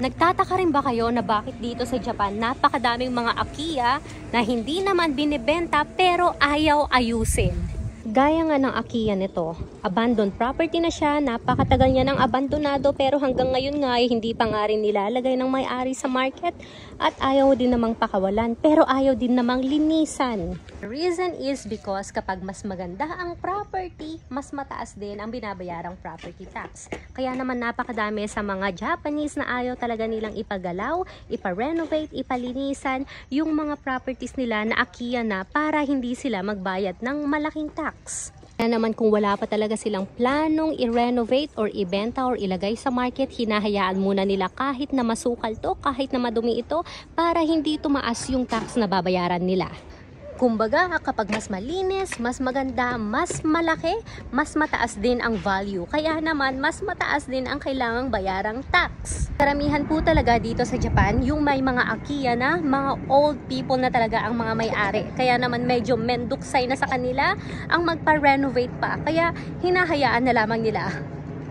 Nagtataka rin ba kayo na bakit dito sa Japan napakadaming mga Akiya na hindi naman binibenta pero ayaw ayusin? Gaya nga ng Akiya nito, abandoned property na siya, napakatagal niya ng abandonado pero hanggang ngayon nga ay hindi pa nga rin nilalagay ng may-ari sa market at ayaw din namang pakawalan pero ayaw din namang linisan. The reason is because kapag mas maganda ang property, mas mataas din ang binabayarang property tax. Kaya naman napakadami sa mga Japanese na ayaw talaga nilang ipagalaw, ipa-renovate, ipalinisan yung mga properties nila na Akiya na para hindi sila magbayad ng malaking tax. Kaya naman kung wala pa talaga silang planong i-renovate or ibenta or ilagay sa market, hinahayaan muna nila kahit na masukal to, kahit na madumi ito para hindi tumaas yung tax na babayaran nila. Kumbaga, kapag mas malinis, mas maganda, mas malaki, mas mataas din ang value. Kaya naman, mas mataas din ang kailangang bayarang tax. Karamihan po talaga dito sa Japan, yung may mga Akiya na, mga old people na talaga ang mga may-ari. Kaya naman medyo menduksay na sa kanila ang magpa-renovate pa. Kaya hinahayaan na lamang nila.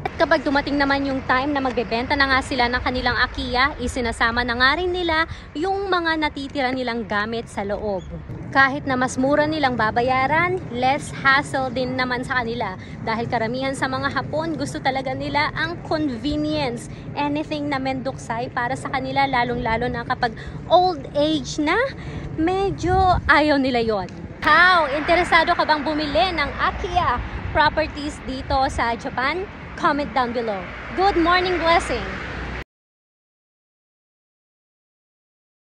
At kapag dumating naman yung time na magbebenta na nga sila ng kanilang Akiya, isinasama na nga rin nila yung mga natitira nilang gamit sa loob. Kahit na mas mura nilang babayaran, less hassle din naman sa kanila. Dahil karamihan sa mga Hapon, gusto talaga nila ang convenience. Anything na menduksay para sa kanila, lalong-lalo na kapag old age na, medyo ayaw nila yon. How? Interesado ka bang bumili ng Akiya properties dito sa Japan? Comment down below. Good morning, blessing!